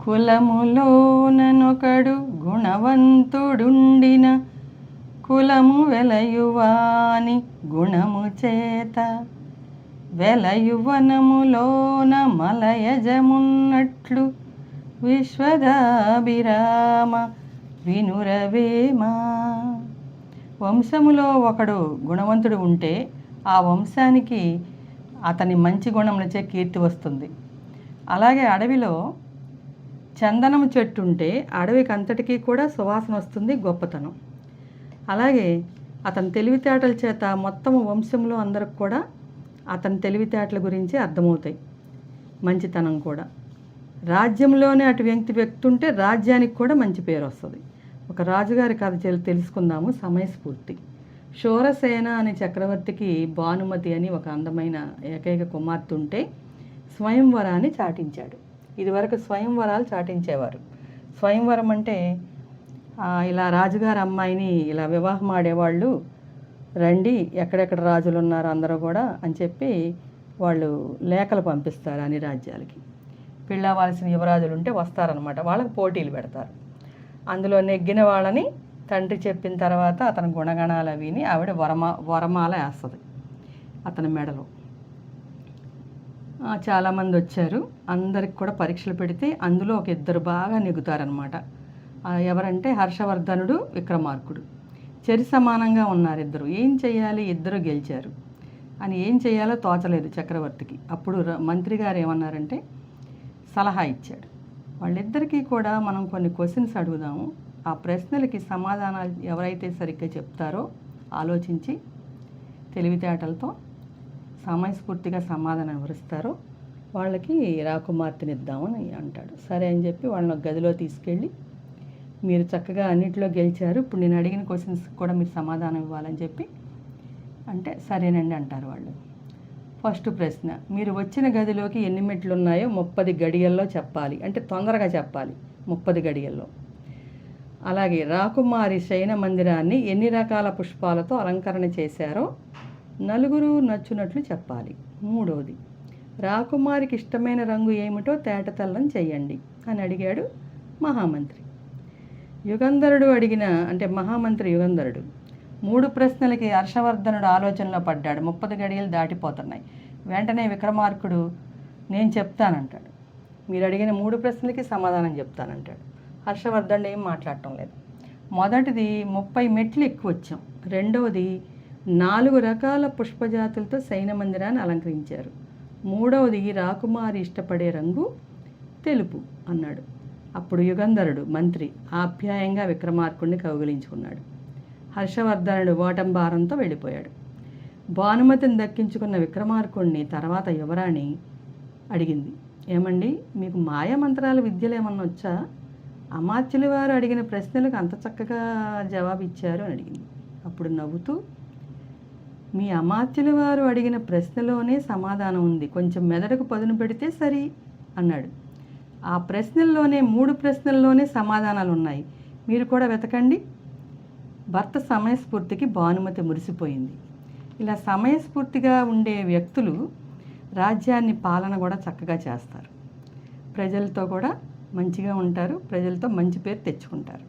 కులములోననొకడు గుణవంతుడుండిన కులము వెలయువాని గుణము చేత వెలయువనములోన మలయజమున్నట్లు విశ్వదాభిరామ వినురవేమా. వంశములో ఒకడు గుణవంతుడు ఉంటే ఆ వంశానికి అతని మంచి గుణములచే కీర్తి వస్తుంది. అలాగే అడవిలో చందనము చెట్టు ఉంటే అడవికి అంతటికీ కూడా సువాసన వస్తుంది, గొప్పతనం. అలాగే అతని తెలివితేటల చేత మొత్తము వంశంలో అందరికి కూడా అతని తెలివితేటల గురించి అర్థమవుతాయి, మంచితనం కూడా. రాజ్యంలోనే అటు వ్యక్తి ఉంటే రాజ్యానికి కూడా మంచి పేరు వస్తుంది. ఒక రాజుగారి కథ తెలుసుకుందాము, సమయస్ఫూర్తి. శూరసేన అనే చక్రవర్తికి భానుమతి అని ఒక అందమైన ఏకైక కుమార్తె ఉంటే స్వయంవరాన్ని చాటించాడు. ఇదివరకు స్వయంవరాలు చాటించేవారు. స్వయంవరం అంటే ఇలా రాజుగారి అమ్మాయిని ఇలా వివాహం ఆడేవాళ్ళు, రండి ఎక్కడెక్కడ రాజులు ఉన్నారు అందరూ కూడా అని చెప్పి వాళ్ళు లేఖలు పంపిస్తారు అన్ని రాజ్యాలకి. పెళ్ళవలసిన యువరాజులు ఉంటే వస్తారనమాట, వాళ్ళకి పోటీలు పెడతారు. అందులో నెగ్గిన వాళ్ళని తండ్రి చెప్పిన తర్వాత అతని గుణగణాలు విని ఆవిడ వరమాల వేస్తుంది అతని మెడలో. చాలామంది వచ్చారు, అందరికి కూడా పరీక్షలు పెడితే అందులో ఒక ఇద్దరు బాగా నెగ్గుతారనమాట. ఎవరంటే హర్షవర్ధనుడు, విక్రమార్కుడు. చెరి సమానంగా ఉన్నారు ఇద్దరు. ఏం చేయాలి, ఇద్దరు గెలిచారు అని ఏం చేయాలో తోచలేదు చక్రవర్తికి. అప్పుడు మంత్రి గారు ఏమన్నారంటే సలహా ఇచ్చాడు, వాళ్ళిద్దరికీ కూడా మనం కొన్ని క్వశ్చన్స్ అడుగుదాము, ఆ ప్రశ్నలకి సమాధానాలు ఎవరైతే సరిగ్గా చెప్తారో ఆలోచించి తెలివితేటలతో సమయస్ఫూర్తిగా సమాధానం వివరిస్తారో వాళ్ళకి రాకుమార్తెనిద్దామని అంటాడు. సరే అని చెప్పి వాళ్ళని ఒక గదిలో తీసుకెళ్ళి, మీరు చక్కగా అన్నింటిలో గెలిచారు, ఇప్పుడు నేను అడిగిన క్వశ్చన్స్ కూడా మీరు సమాధానం ఇవ్వాలని చెప్పి అంటే సరేనండి అంటారు వాళ్ళు. ఫస్ట్ ప్రశ్న, మీరు వచ్చిన గదిలోకి ఎన్ని మెట్లు ఉన్నాయో 30 గడియల్లో చెప్పాలి, అంటే తొందరగా చెప్పాలి 30 గడియల్లో. అలాగే రాకుమారి శయన మందిరాన్ని ఎన్ని రకాల పుష్పాలతో అలంకరణ చేశారో నలుగురు నచ్చునట్లు చెప్పాలి. మూడవది, రాకుమారికి ఇష్టమైన రంగు ఏమిటో తేటతెల్లం చెయ్యండి అని అడిగాడు మహామంత్రి. యుగంధరుడు అంటే మహామంత్రి యుగంధరుడు 3 ప్రశ్నలకి హర్షవర్ధనుడు ఆలోచనలో పడ్డాడు. 30 గడియలు దాటిపోతున్నాయి. వెంటనే విక్రమార్కుడు నేను చెప్తానంటాడు, మీరు అడిగిన 3 ప్రశ్నలకి సమాధానం చెప్తానంటాడు. హర్షవర్ధనుడు ఏం మాట్లాడటం లేదు. మొదటిది 30 మెట్లు ఎక్కువ వచ్చాం, రెండవది 4 రకాల పుష్పజాతులతో సైన మందిరాన్ని అలంకరించారు, మూడవది రాకుమారి ఇష్టపడే రంగు తెలుపు అన్నాడు. అప్పుడు యుగంధరుడు మంత్రి ఆప్యాయంగా విక్రమార్కుడిని కౌగిలించుకున్నాడు. హర్షవర్ధనుడు ఓటంబారంతో వెళ్ళిపోయాడు. భానుమతిని దక్కించుకున్న విక్రమార్కుడిని తర్వాత యువరాణి అడిగింది, ఏమండి మీకు మాయామంత్రాల విద్యలు ఏమన్నా వచ్చా? అమాత్యుల వారు అడిగిన ప్రశ్నలకు అంత చక్కగా జవాబు ఇచ్చారు అని అడిగింది. అప్పుడు నవ్వుతూ, మీ అమాత్యుల వారు అడిగిన ప్రశ్నలోనే సమాధానం ఉంది, కొంచెం మెదడుకు పదును పెడితే సరి అన్నాడు. ఆ ప్రశ్నల్లోనే 3 ప్రశ్నల్లోనే సమాధానాలు ఉన్నాయి, మీరు కూడా వెతకండి. భర్త సమయస్ఫూర్తికి భానుమతి మురిసిపోయింది. ఇలా సమయస్ఫూర్తిగా ఉండే వ్యక్తులు రాజ్యాన్ని పాలన కూడా చక్కగా చేస్తారు, ప్రజలతో కూడా మంచిగా ఉంటారు, ప్రజలతో మంచి పేరు తెచ్చుకుంటారు.